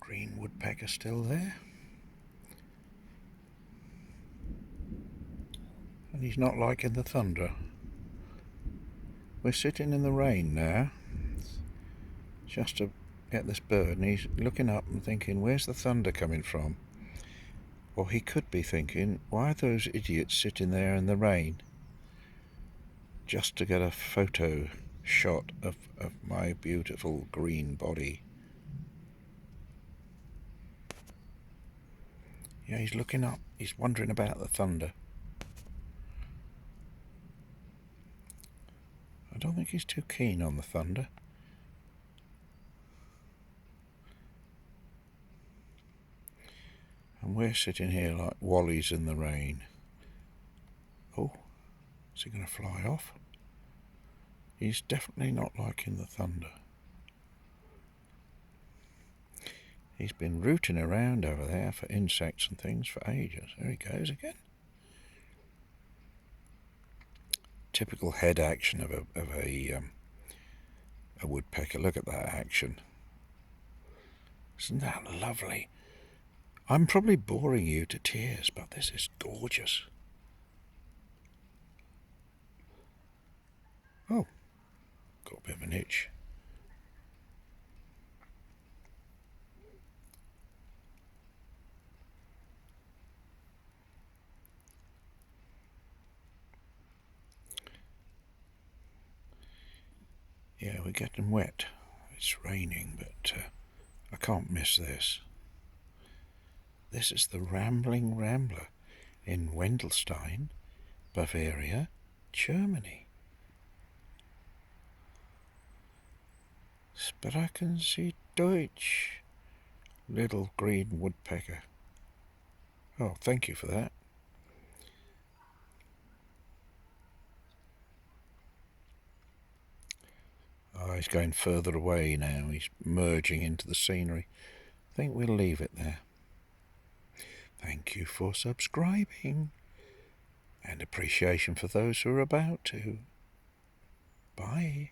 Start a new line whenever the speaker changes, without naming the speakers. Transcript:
Green woodpecker still there. And he's not liking the thunder. We're sitting in the rain now, just to get this bird, and he's looking up and thinking, where's the thunder coming from? Or he could be thinking, why are those idiots sitting there in the rain? Just to get a photo shot of my beautiful green body. Yeah, he's looking up. He's wondering about the thunder. I don't think he's too keen on the thunder. And we're sitting here like wallies in the rain. Oh, is he going to fly off? He's definitely not liking the thunder. He's been rooting around over there for insects and things for ages. There he goes again. Typical head action of a woodpecker. Look at that action. Isn't that lovely? I'm probably boring you to tears, but this is gorgeous. Oh, got a bit of an itch. Yeah, we're getting wet. It's raining, but I can't miss this. This is the Rambling Rambler in Wendelstein, Bavaria, Germany. Sprechen Sie Deutsch, little green woodpecker. Oh, thank you for that. Oh, he's going further away now. He's merging into the scenery. I think we'll leave it there. Thank you for subscribing, and appreciation for those who are about to. Bye.